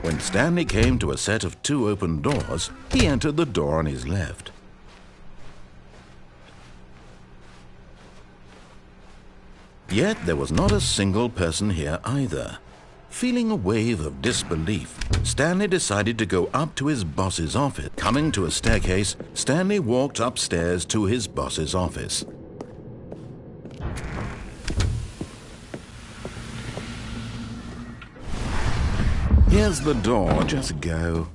When Stanley came to a set of 2 open doors, he entered the door on his left. Yet there was not a single person here either. Feeling a wave of disbelief, Stanley decided to go up to his boss's office. Coming to a staircase, Stanley walked upstairs to his boss's office. Here's the door, just go.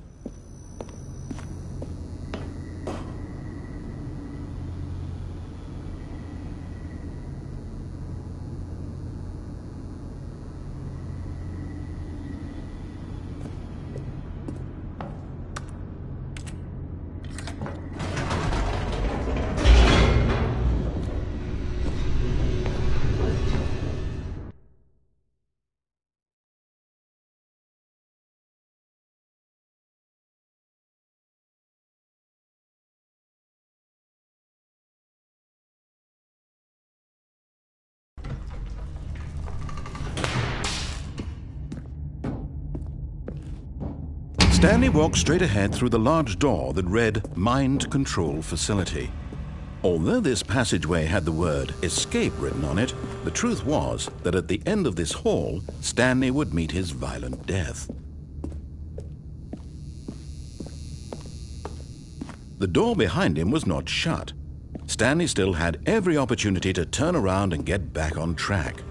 Stanley walked straight ahead through the large door that read Mind Control Facility. Although this passageway had the word Escape written on it, the truth was that at the end of this hall, Stanley would meet his violent death. The door behind him was not shut. Stanley still had every opportunity to turn around and get back on track.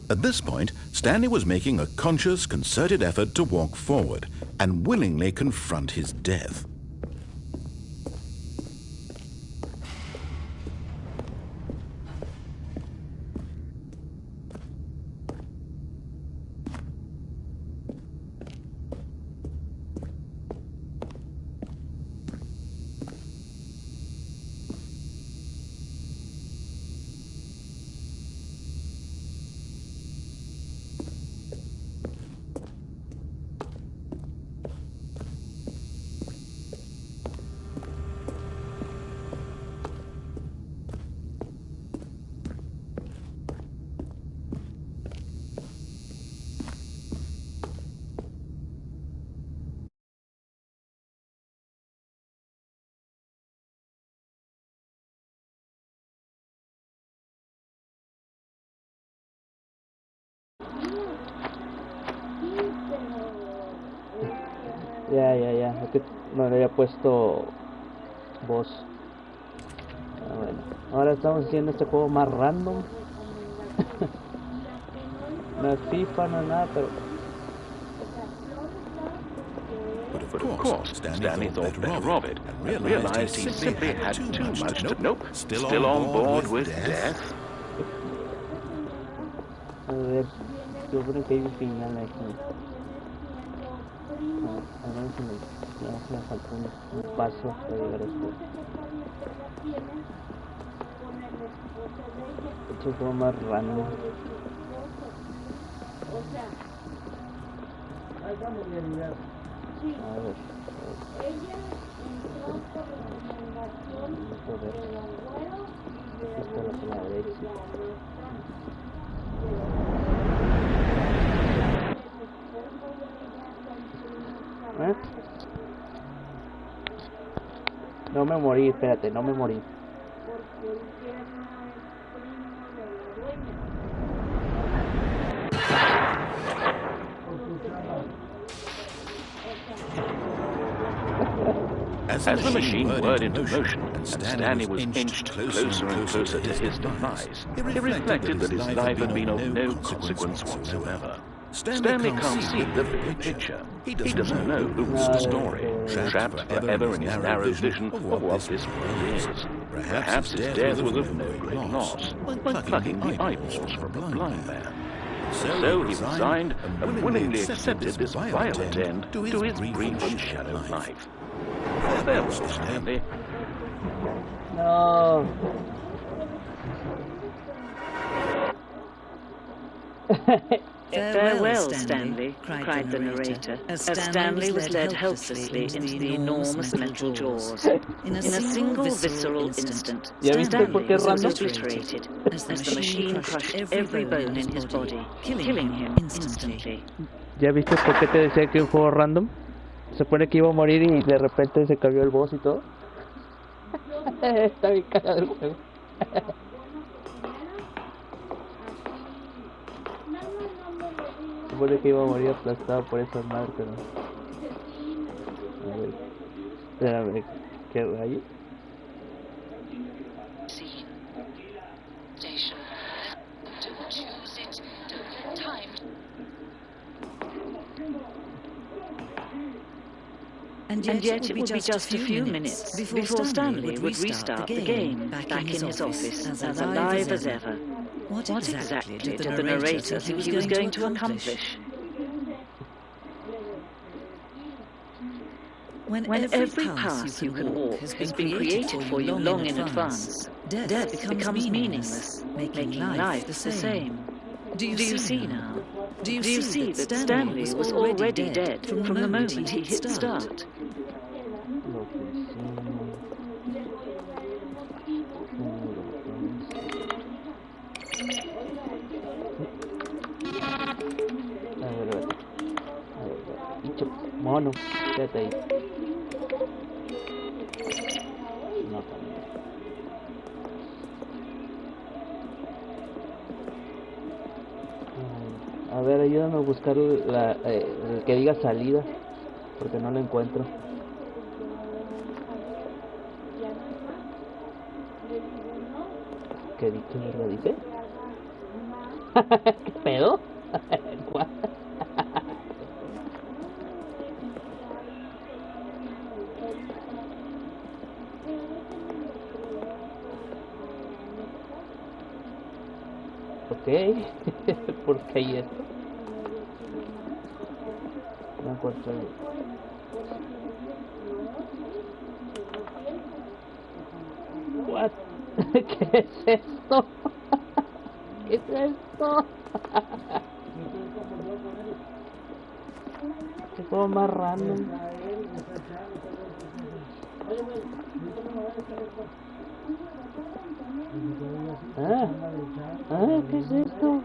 At this point, Stanley was making a conscious, concerted effort to walk forward and willingly confront his death. Ya, es que no le había puesto voz. Bueno, ahora estamos haciendo este juego más random. No es FIFA, no es nada, pero... But of course, Stanley thought better of it and realized he simply had too much to... Nope, still on board with death. A ver, yo creo que hay un final aquí. A ver si me falta un paso para llegar a esto. Esto es como más random. A ver. Esta es la derecha. No me morí, espérate, no me morí. As the machine whirred into motion and Stanley was inched closer and closer to his demise, he reflected that his life had been of no consequence whatsoever. Stanley can't see the bigger picture. He doesn't know the real story, trapped forever in his narrow vision of what this world is. Perhaps his death was of no great loss, like plucking the eyeballs from a blind man. So he resigned and willingly accepted this violent end to his brief and shallow life. Farewell, Stanley. No. Farewell, Stanley, cried the narrator, as Stanley was led helplessly into the enormous metal jaws. In a single visceral instant, Stanley was obliterated as the machine crushed every bone in his body, killing him instantly. ¿Ya viste por qué te decía que un juego random? Se supone que iba a morir y de repente se cambió el boss y todo. Está bien cagado el juego. Se supone que iba a morir aplastado por esa madre, pero... A ver... Espérame, ¿qué rayo? And yet it would be just a few minutes before Stanley would restart the game back in his office, as alive as ever. What exactly did the narrator think he was going to accomplish? When every path you can walk has been created for you long in advance, death becomes meaningless, making life the same. Do you see now? Do you see that Stanley was already dead from the moment he hit start? Mono, quédate ahí. No, a ver, ayúdame a buscar el que diga salida, porque no lo encuentro. ¿Qué lo dice? ¿Qué pedo? ¿Por qué hay esto? No encuentro. What? ¿Qué es esto? ¿Qué es esto? ¿Qué juego más random? ¿Qué es esto?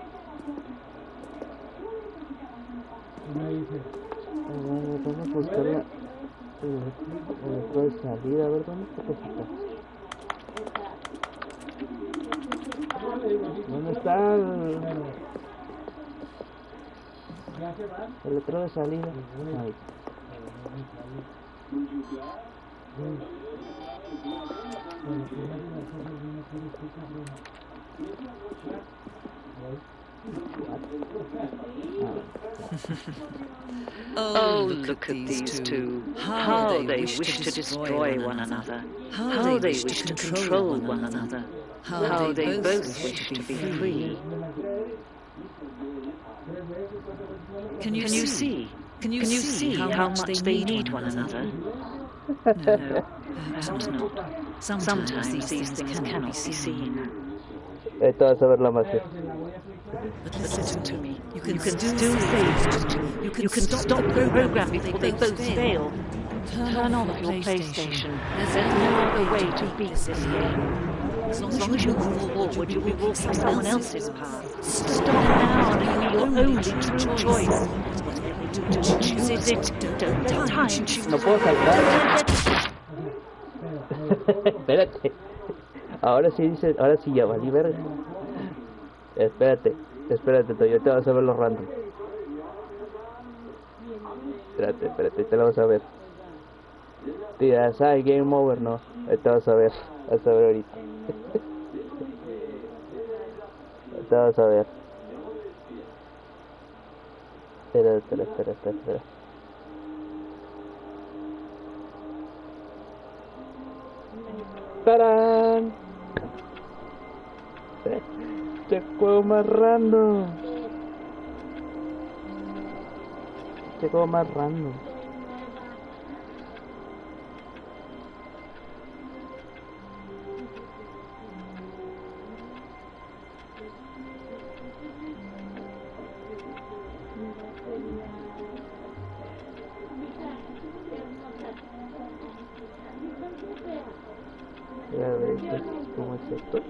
Vamos a buscar la salida, a ver dónde está cosita. ¿Dónde está el letrero de salida? Ahí. Oh, look at these two. How they wish to destroy one another. How they wish to control one another. How they both wish to be free. Can you see? Can you see how much they need one another? No, perhaps not. Sometimes these things cannot be seen. Esto vas a ver la magia. But listen to me. You can still save. You can stop the program before they both fail. Turn off your PlayStation. There's no other way to beat this game. As long as you move forward, you'll be walking someone else's path. Stop now and be your only true choice. Whatever you do, choose it. Don't let time choose. No puedo saltar. Espérate. Ahora sí ya valí verga. Espérate, yo te vas a ver los random. Espérate, te lo vas a ver. Tía, ¿sabes? Game over, no. Te vas a ver ahorita. Te vas a ver. Espera. ¡Tarán! Este juego más random. A ver, ¿cómo es esto?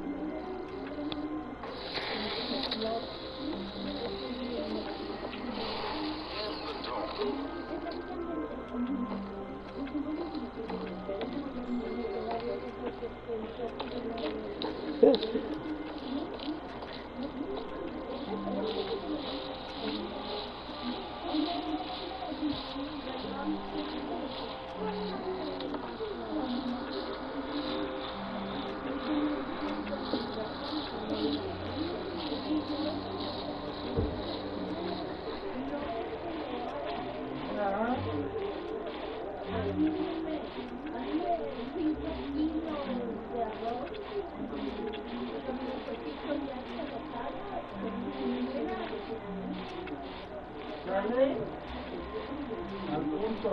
Al punto.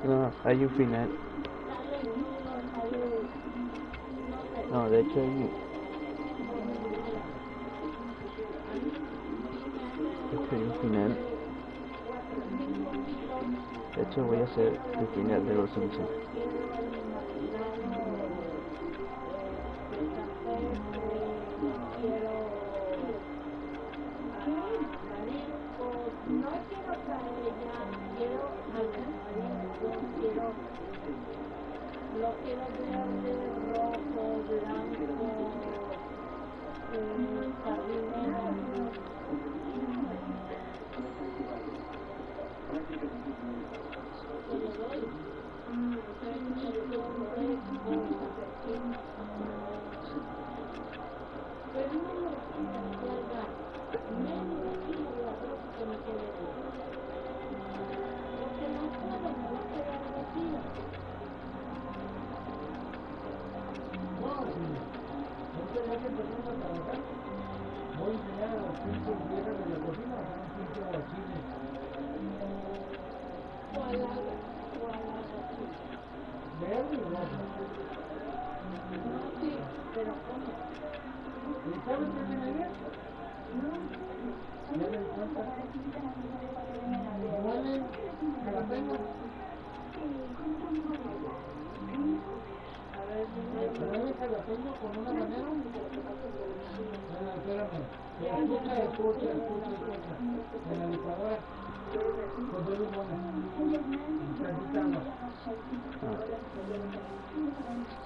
No, hay un final. No, de hecho hay un final. De hecho voy a hacer el final de los Simpsons.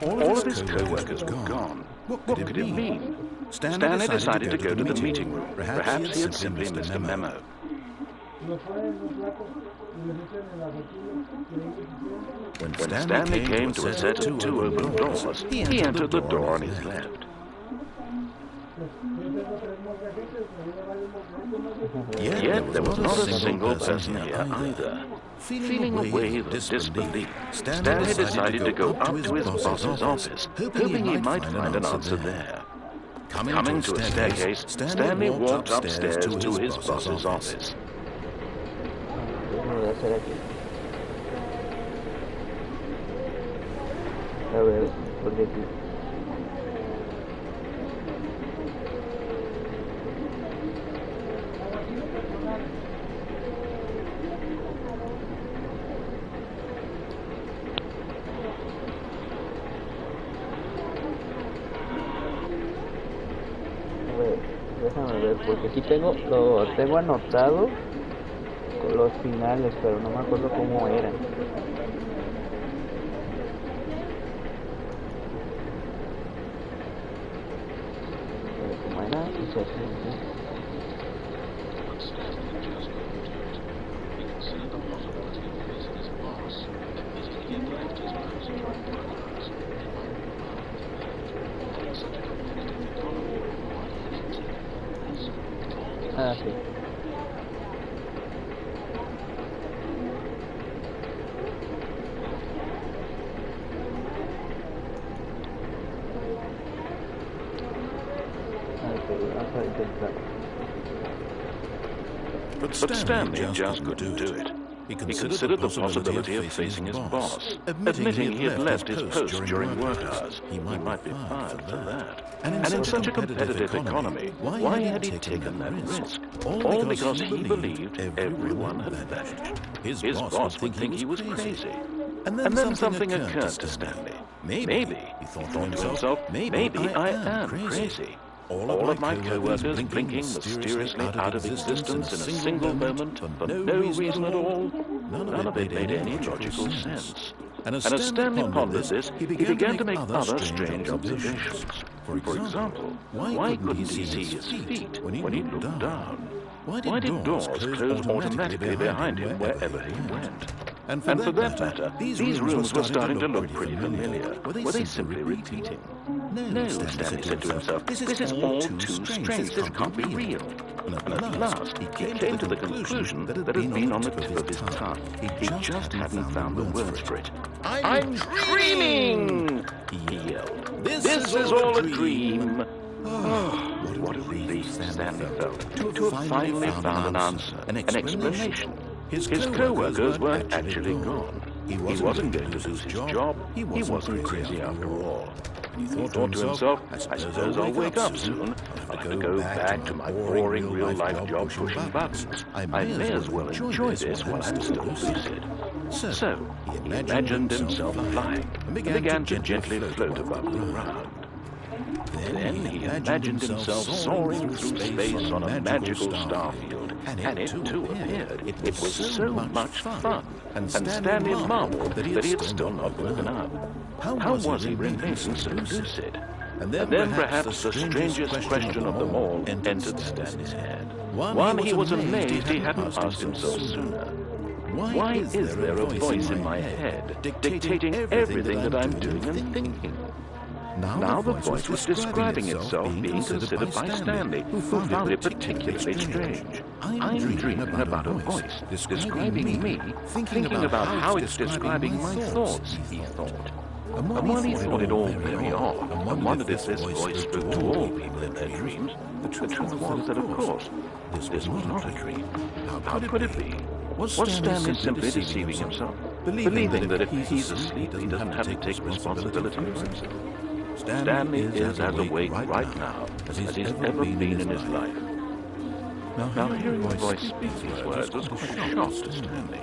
All of his co-workers were gone. What could it mean? Stanley decided to go to the meeting room. Perhaps he had simply missed a memo. When When Stanley came to a set of two open doors, he entered the door on his left. Yet there was not a single person here either. Feeling a wave of disbelief, Stanley decided to go up to his boss's office, hoping he might find an answer there. Coming to a staircase, Stanley walked upstairs to his boss's office. Voy a hacer aquí. A ver, porque aquí. A ver, déjame ver, porque aquí lo tengo anotado con los finales, pero no me acuerdo cómo eran. ¿Cómo era? Ah, sí. Vamos a intentar. But Stanley just couldn't do it. He considered the possibility of facing his boss, admitting he had left his post during work hours. He might be fired for that. And in such a competitive economy, why had he taken that risk? All because he believed everyone had vanished. His boss would think he was crazy. And then something occurred to Stanley. Maybe, he thought to himself, maybe I am crazy. All of my co-workers blinking mysteriously out of existence in a single moment for no reason at all. None of it made any logical sense. And as Stanley pondered this, he began to make other strange observations. For example, why couldn't he see his feet when he looked down? Why did doors close automatically behind him wherever he went? And for that matter, these rooms were starting to look pretty familiar. Were they simply repeating? No, Stanley said to himself, this is all too strange. This can't be real. And at last, he came to the conclusion that it had been on the tip of his tongue. He just hadn't found the words for it. I'm dreaming! He yelled. This is all a dream. Oh, what a relief Stanley felt to have finally found an answer, an explanation. His co-workers weren't actually gone. He wasn't going to lose his job. He wasn't crazy after all. He thought to himself, I suppose I'll wake up soon. I'll have to go back to my boring real-life job pushing buttons. I may as well enjoy this while I'm still lucid. So, he imagined himself flying and began to gently float above the ground. Then he imagined himself soaring through space on a magical starfield, and it too appeared. It was so much fun, and Stanley marveled that he had still not woken up. How was he remaining so lucid? And then perhaps the strangest question of them all entered Stanley's head. One he was amazed he hadn't asked himself sooner. Why is there a voice in my head dictating everything that I'm doing and thinking? Now the voice was describing itself being considered by Stanley, who found it particularly strange. I'm dreaming about a voice describing me, thinking about how it's describing my thoughts, he thought. And while he thought it all very odd, and wondered if this voice spoke to all people in their dreams, the truth was that, of course, this was not a dream. How could it be? Was Stanley simply deceiving himself, believing that if he's asleep, he doesn't have to take responsibility for himself? Stanley is as awake right now as he's ever been in his life. Now hearing the voice speak these words was quite a shock to Stanley.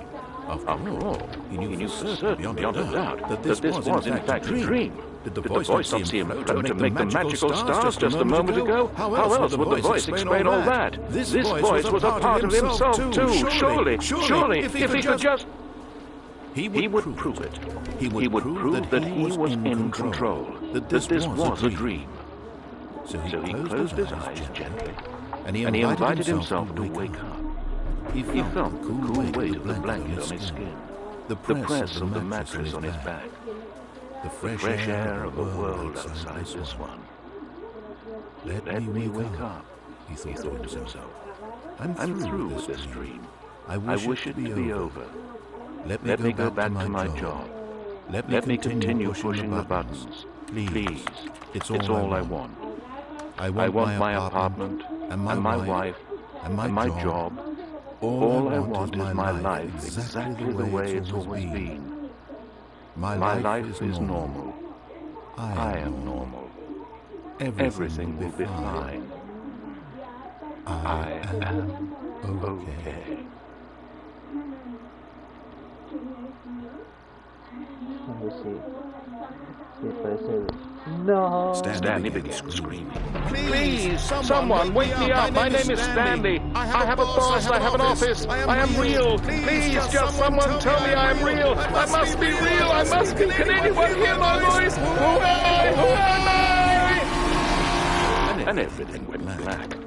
After all, he knew for certain, beyond a doubt, that this was in fact a dream. Did the voice not see him float to make the magical stars just a moment ago? How else would the voice explain all that? This voice was a part of himself too, surely, if he could just... He would prove it. He would prove that he was in control, that this was a dream. So he closed his eyes gently, and he invited himself to wake up. He felt the cool weight of the blanket on his skin, the press of the mattress on his back, the fresh air of the world outside this one. Let me wake up, he thought to himself. I'm through with this dream. I wish it to be over. Let me go back to my job. Let me continue pushing the buttons. Please, it's all I want. I want my apartment, and my wife, and my job. All I want is my life exactly the way it's always been. My life is normal. I am normal. Everything will be fine. I am okay. No. Stanley began screaming. Please, someone wake me up. My name is Stanley. I have a boss. I have an office. I am real. Please, just someone tell me I am real. I must be real. I must be. Can anyone hear my voice? Who am I? Who am I? And everything went black.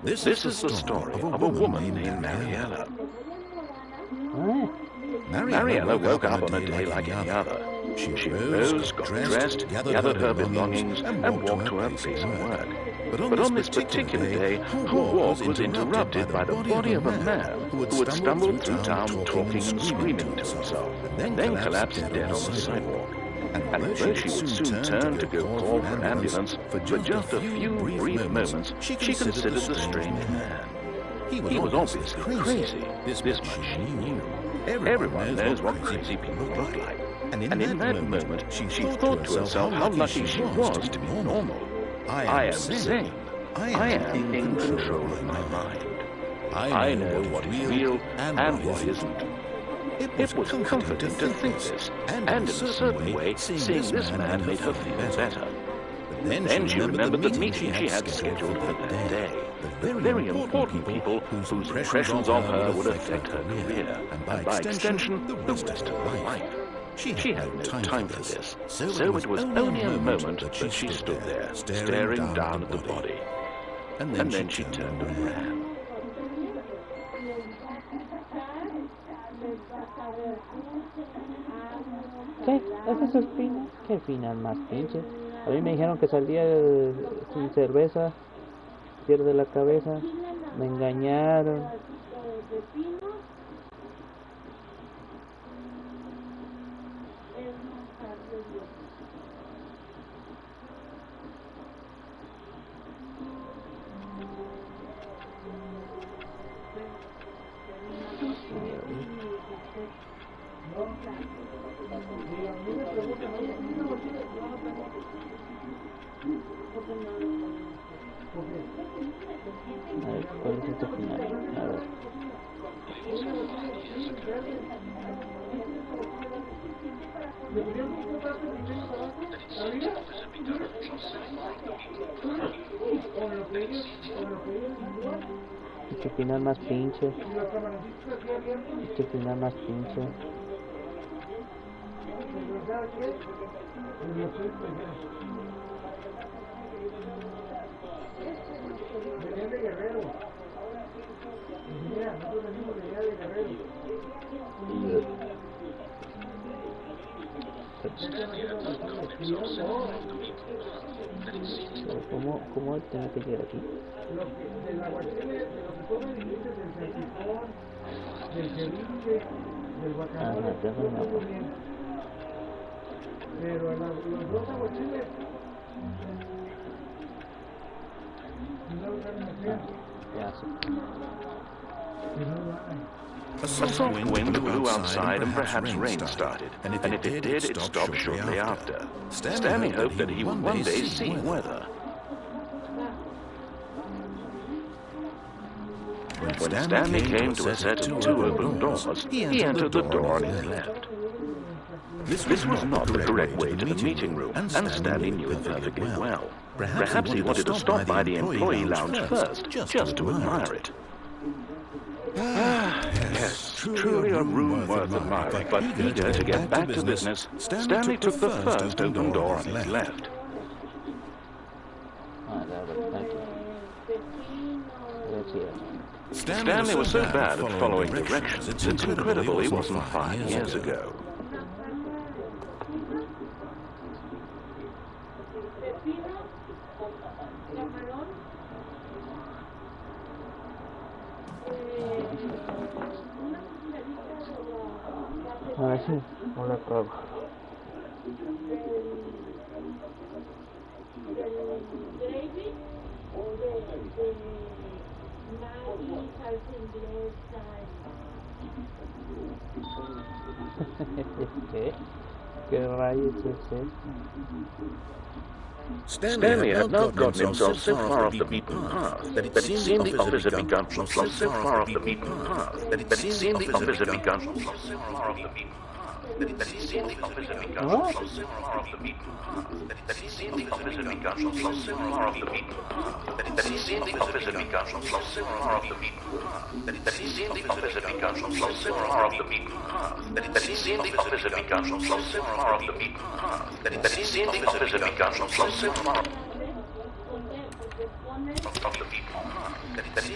This is the story of a woman named Mariella. Mariella woke up on a day like any other. She rose, got dressed, gathered her belongings, and walked to her place of work. But on this particular day, her walk was interrupted by the body of a man who had stumbled through town talking and screaming to himself, then collapsed dead on the sidewalk. And although she would soon turn to go call for an ambulance, for just a few brief moments, she considered the strange man. He was obviously crazy. This much she knew. Everyone knows what crazy people look like. And in that moment, she thought to herself how lucky she was to be normal. I am sane. I am in control of my mind. I know what is real and what isn't. It was comforting to think this, and in a certain way, seeing this man made her feel better. Then she remembered the meeting she had scheduled for that day. The very important people whose impressions of her would affect her career, and by extension, the rest of her life. She had no time for this, so it was only a moment that she stood there, staring down at the body. And then she turned and ran. ¿Qué? ¿Ese es el final? ¿Qué final más pinche? A mí me dijeron que salía sin cerveza, pierde la cabeza, me engañaron. A ver, ¿cuál es este final? A ver. Este final más pinche. Este final más pinche. Venía de Guerrero. Mira, nosotros venimos de allá de Guerrero. ¿Cómo tengo que llegar aquí? Del aguachile, de lo que tomen dices, del salpicón, del ceviche, del guacamole, todo bien. Pero los dos aguachiles a soft wind blew outside and perhaps rain started, and if it did, it stopped shortly after. Stanley hoped that he would one day see weather. When Stanley came to a set of two open doors, he entered the door on his left. This was not the correct way to the meeting room, and Stanley knew it perfectly well. Perhaps he wanted to stop by the employee lounge first, just to admire it. Yes, truly a room worth admiring, but eager to get back to business, Stanley took the first open door on his left. Stanley was so bad at following directions, it's incredible he wasn't 5 years ago. Ahora sí, no la acabo. ¿Qué? ¿Qué rayos es esto? Stanley had now gotten himself so far off the beaten path that it seemed the office had begun so far off the beaten path that it seemed the office had begun so far off the beaten path. That it seemed the office had begun so far off the beaten path. That it seemed the office had begun so far off the beaten path. That it seemed the office had begun so far off the beaten path. That it seemed the office had begun so far off the beaten path. That it seemed the office had begun so far off the beaten path. That it seemed the office had begun so far off the beaten path.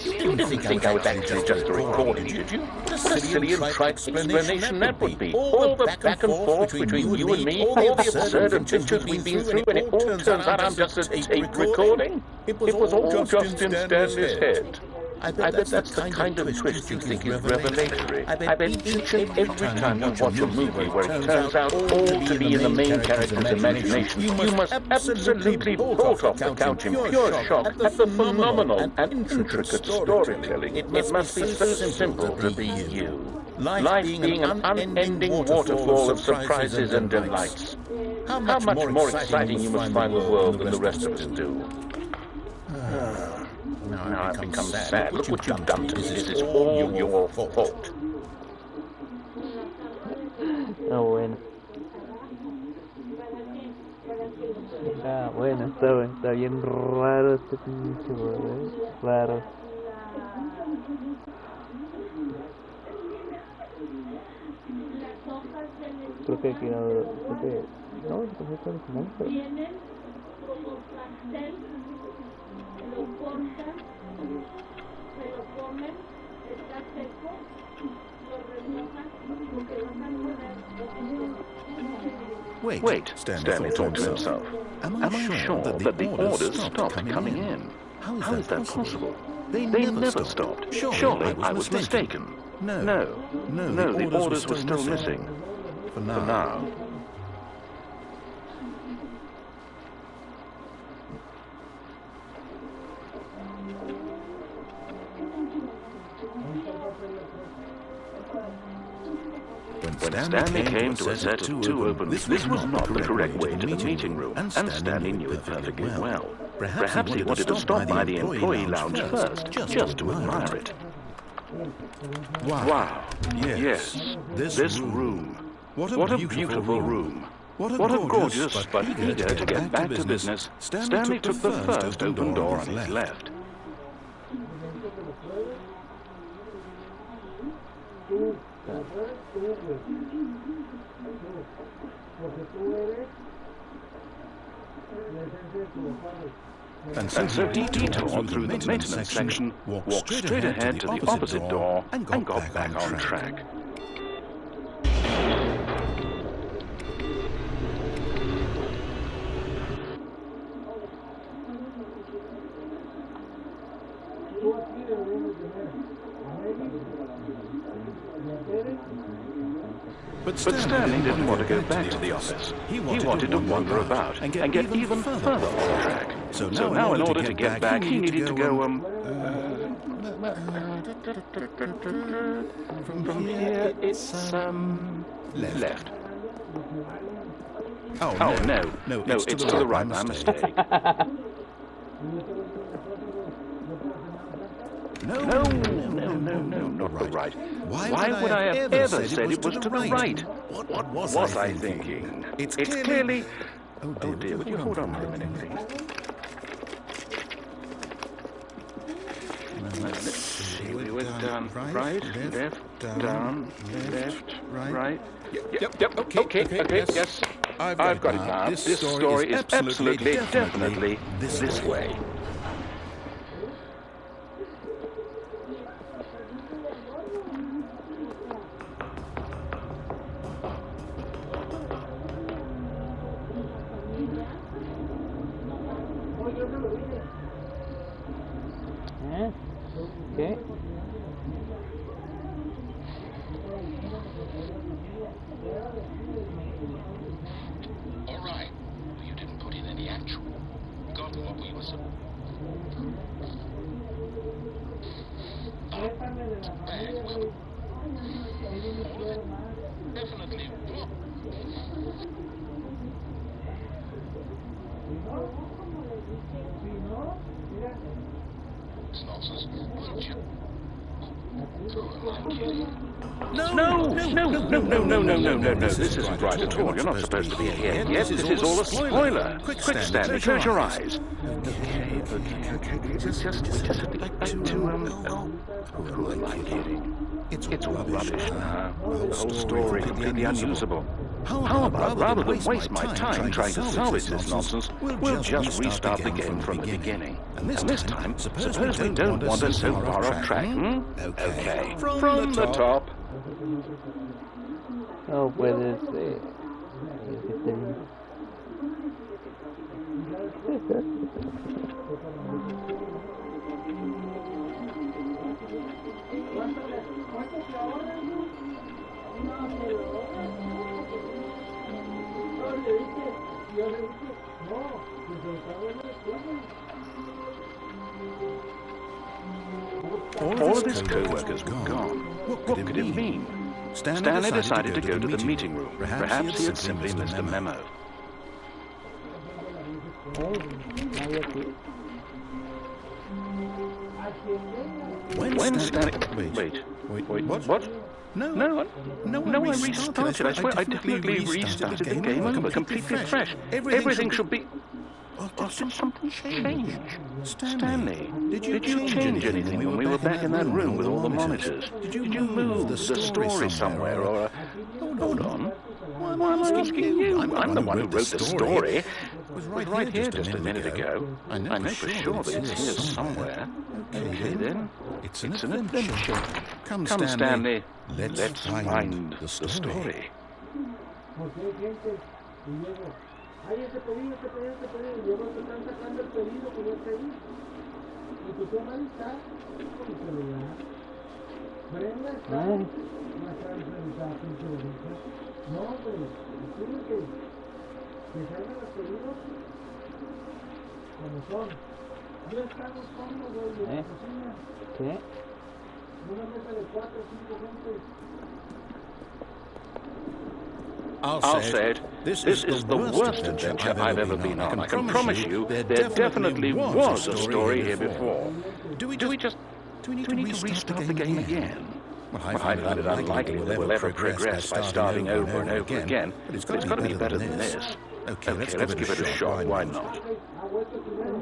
You didn't think I would actually just record it, did you? What a silly and trite explanation that would be. All the back and forth between you and me, all the absurd adventures we've been through, and it all turns out I'm just a tape recording. It was all just in Stanley's head. I bet that's the kind of twist you think is revelatory. I bet each and every time you watch a movie where it turns out all to be in the main character's imagination, you must absolutely bolt off the couch in pure shock at the phenomenal and intricate storytelling. It must be so simple to be you. Life being an unending waterfall of surprises and delights. How much more exciting you must find the world than the rest of us do. Now I've become sad. Look what you've done to me. This is all your fault. Ah, bueno. Ah, bueno, está bien raro este pinche juego, raro. Creo que aquí no, pues esto es como esto. Vienen como pastel, lo cortan, se lo comen, está seco, lo remojan, porque lo van a poner. Wait, Stanley thought to himself. Am I sure that the orders stopped coming in? How is that possible? They never stopped. Surely I was mistaken. No, the orders were still missing. For now. When Stanley came to a set of two open, this was not the correct way to the meeting room, and Stanley knew it perfectly well. Perhaps he wanted to stop by the employee lounge first, just to admire it. Wow. Yes. This room. What a beautiful room. What a gorgeous, but eager to get back to business, Stanley took the first open door on his left. And so he detoured through the maintenance section, walked straight ahead to the opposite door, and got back on track. But Stanley didn't want to go back to the office. He wanted to wander about and get even further off track. So now in order to get back, he needed to go, from here, it's, left. Oh, no, it's to the right, my mistake. No, not the right. Why would I have ever said it was to the right? What was I thinking? It's clearly... Oh dear, would you hold on for a minute, please? Let's see, we went down right, left, down, left, right. Yep, okay, yes. I've got it now. This story is absolutely, definitely this way. Okay. All right. You didn't put in any actual. Got what we were supposed bad. Well, definitely. It's nonsense. Won't you? Oh, am I kidding? No. This isn't right at all. You're not supposed to be here yet. This is all a spoiler. Quick, Stanley, close your eyes. Okay. Just have to get back to, who am I kidding? It's all rubbish now. The whole story completely unusable. How about, rather than waste my time trying to salvage this nonsense, we'll just restart the game from the beginning. And this time, suppose we don't wander so far off track, Okay. From the top. No puede ser. dije, yo le dije, no, que se estaba en el All of his co-workers were gone. What could it mean? Stanley decided to go to the meeting room. Perhaps he had simply missed a memo. When Stanley... Wait, what? No, I restarted. I swear, I definitely restarted the game over, completely fresh. Everything should be... Oh, something changed. Stanley, did you change anything when we were back in that room with all the monitors? Did you move the story somewhere, or... Hold on. Why am I asking you? I'm the one who wrote the story. It was right here just a minute ago. I know for sure that it's here somewhere. Okay, then. It's an adventure. Come, Stanley. Let's find the story. Ay, este pedido, y luego te están sacando el pedido que yo pedí. Y tu toma está con el celular. Brenda está enfrentada, pinche bonita. No, pero tienen que salgan los pedidos como son. Ya estamos cómodos en la cocina. ¿Qué? Una mesa de 4 o 5 gentes. I'll say it. This is the worst adventure I've ever been on. I can promise you there definitely was a story here before. Do we need to restart the game again? Well, I find it unlikely that we'll ever progress by starting over and over again, but it's got to be better than this. Okay, let's give it a shot. Why not?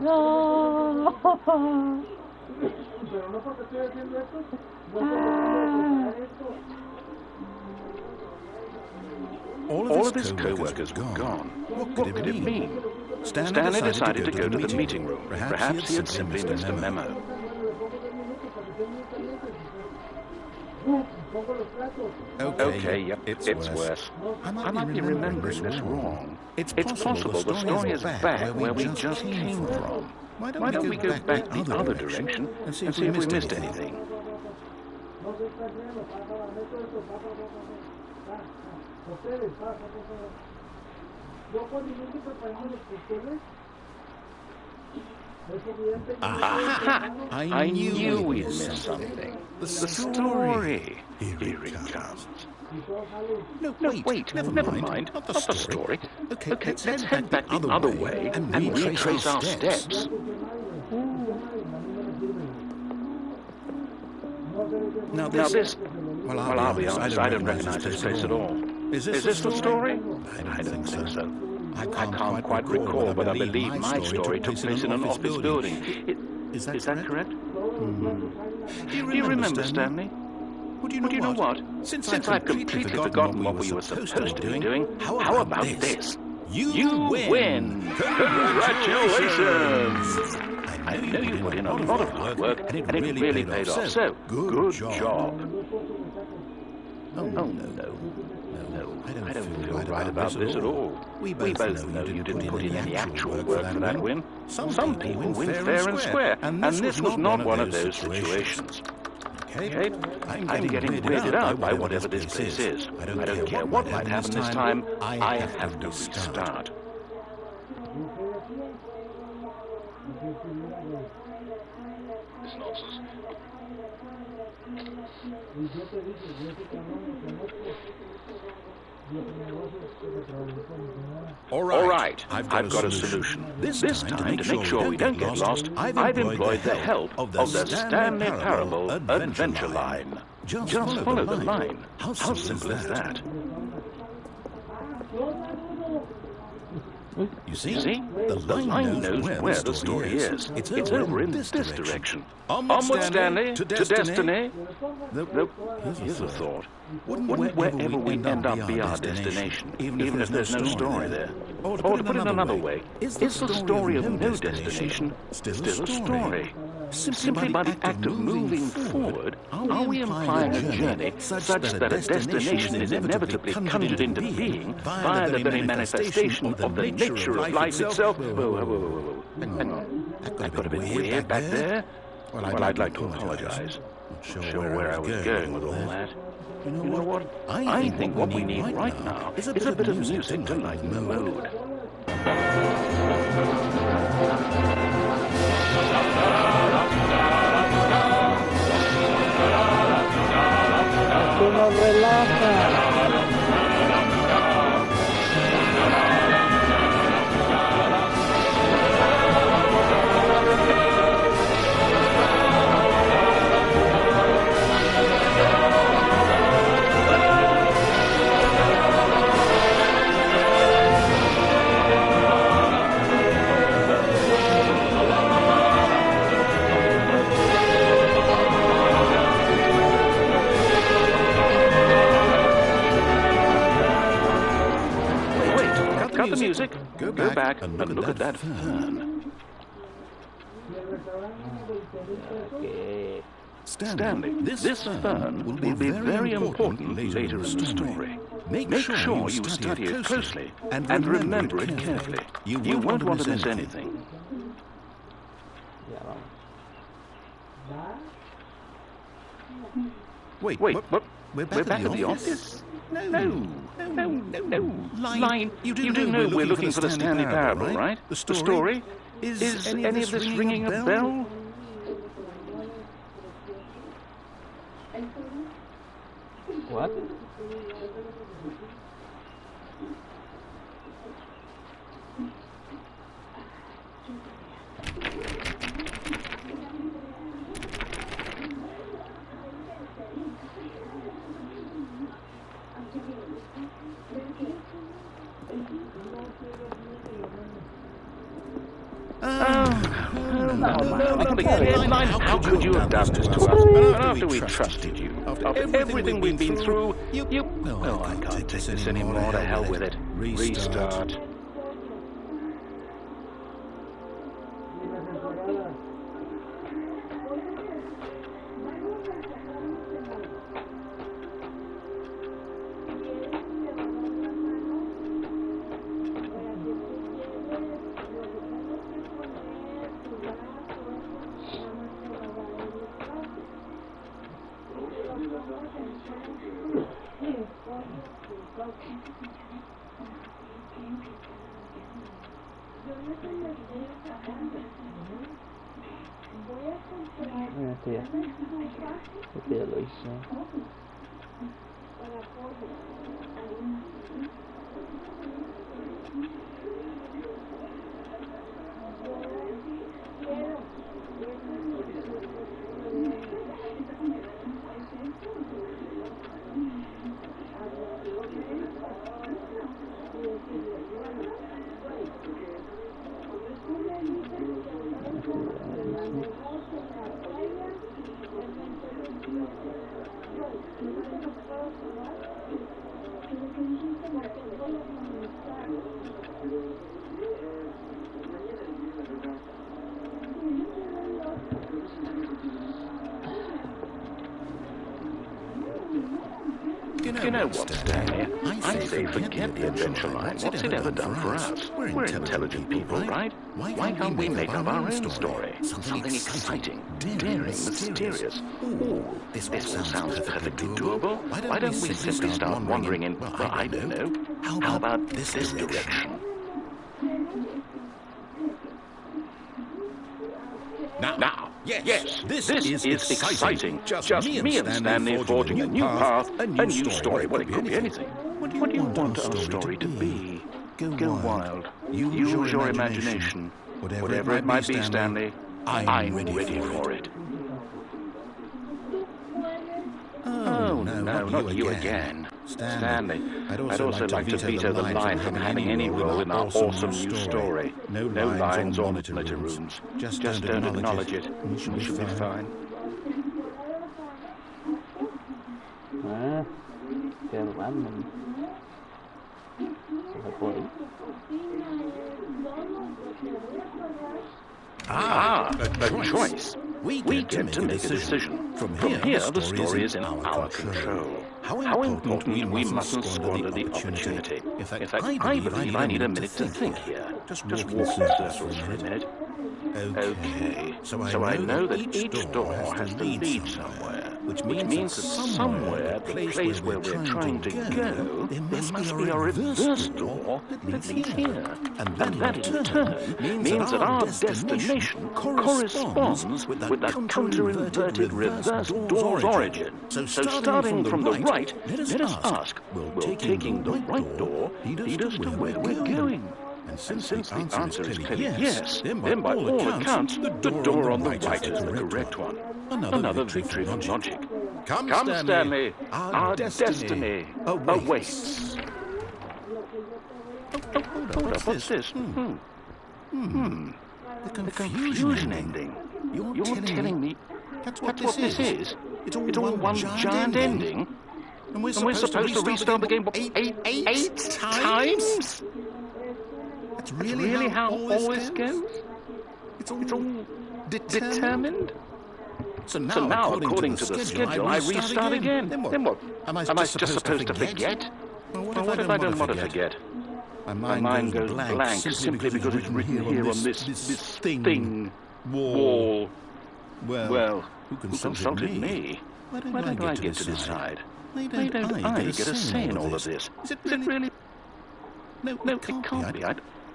No. All of his co-workers were gone. What could it mean? Stanley decided to go to the meeting room. Perhaps he had simply missed a memo. Okay, yep, it's worse. I might be remembering this wrong. It's possible the story is back where we just came from. Why don't we go back the other direction and see if we missed anything? Aha! I knew we'd missed something. The story. Here it comes. No, wait, never mind. Not the story. Okay, let's head back the other way and retrace our steps. Now this... Well, I'll be honest, I don't recognize this place at all. Is this the story? I don't think so. I can't quite recall, but I believe my story took place in an office building. Is that correct? Do you remember, Stanley? Well, do you know what? Since I've completely forgotten what we were supposed to be doing, how about this? You win! Congratulations! I know you put in a lot of hard work, and it really paid off, so good job. Oh, no. I don't feel right about this at all. We both know you didn't put in any actual work for that win. Some people win fair and square, and this was not one of those situations. Okay? I'm getting weirded out by whatever this place is. I don't care what might happen this time. I have to restart. This nonsense. All right, I've got a solution. This time, to make sure we don't get lost, I've employed the help of the Stanley Parable Adventure Line. Just follow the line. How simple is that? You see? The line knows where the story is. It's over in this direction. Onward, Stanley, to destiny. Nope. Here's a thought. Wouldn't wherever we end up be our destination, even if there's no story there? Or to put it another way, is the story of no destination still a story? Simply by the act of moving forward, are we implying a journey such that a destination is inevitably conjured into being via the very manifestation of the nature of life itself? Whoa. Hang on. That got a bit weird back there. Well, I'd like to apologize. Not sure where I was going with all that. You know what? I think what we need right now is a bit of music to lighten the mood. Esto nos relaja. Cut the music, go back and look at that fern. Stanley, this fern will be very important later in the story. Make sure you study it closely and remember it carefully. You won't want to miss anything. Wait, what? We're back at the office? No. Line, you do know we're looking for the Stanley Parable, right? The story? Is any of this ringing a bell? What? How could you have done this to us? After we trusted you, after everything we've been through, you... No, I can't take this anymore. To hell with it. Restart. Este ya lo hice. You know what, Stanley? I say forget the adventure line. What's it ever done for us? We're intelligent people, right? Why can't we make up our own story? Something exciting, daring, mysterious. Ooh, this all sounds perfectly doable. Why don't we simply start wandering in, well, I don't know. How about this direction? Now, yes, this is exciting. Just me and Stanley forging a new path, a new story. Well, it could be anything. What do you want our story to be? Go wild. Use your imagination. Whatever it might be, Stanley, I'm ready for it. Oh, no, not you again. Stanley, I'd also like to veto the line from having any role in our awesome new story. No lines or monitor rooms. Just don't acknowledge it. We should be fine. Qué random. Se fue por ahí. A choice. We get to make a decision. From here, the story is in our control. How important we mustn't squander the opportunity. In fact, I believe I need a minute to think here. Just walk in circles for a minute. Okay, so I know that each door has to lead somewhere. which means that somewhere, the place where we're trying to go, there must be a reverse door that leads here. And that in turn means that our destination corresponds with that counter-inverted reverse door's origin. So starting from the right, let us ask, will taking the right door lead us to where we're going? And since the answer is clearly yes, then by all accounts, the door on the right is the correct one. Another victory for logic. Come, Stanley. Our destiny awaits. Oh, hold up, what's this? The confusion ending. You're telling me that's what this is? It's all one giant ending? And we're supposed to restart the game eight times? That's really how all this goes? It's all determined? So now, according to the schedule, I restart again. Then what? Am I just supposed to forget? Well, what if I don't want to forget? My mind goes blank simply because it's written here on this thing, wall. Well, who consulted me? Why don't I get to decide? Why don't I get a say in all of this? Is it really? No, it can't be.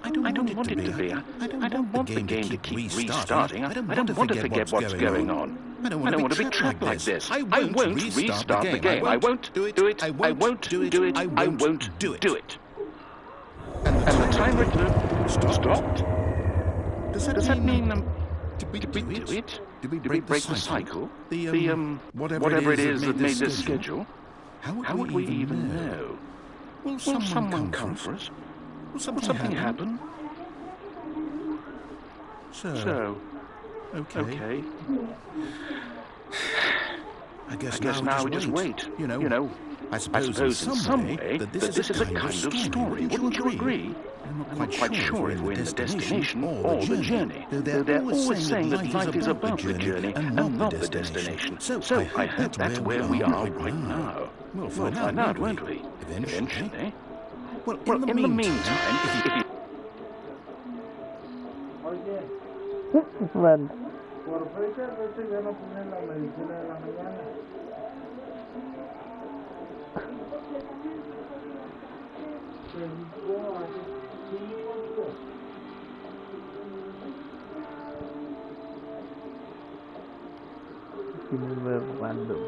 I don't want it to be. I don't want the game to keep restarting. I don't want to forget what's going on. I don't want to be trapped like this. I won't restart the game. I won't do it. I won't do it. I won't do it. And the timer stopped? Does that mean did we do it? Did we break the cycle? Whatever it is that made this schedule? How would we even know? Will someone come for us? Will something happen? So, okay. I guess now we just wait. You know, I suppose in some way that this is a kind of story. Wouldn't you agree? I'm not quite sure if we're in the destination or the journey. Though they're always saying that life is about the journey and not the destination. So I hope that's where we are right now. We'll find out, won't we? Eventually. Well, in the meantime, if you... Run. Por fecha, ya no ponen la medicina de la mañana. Random.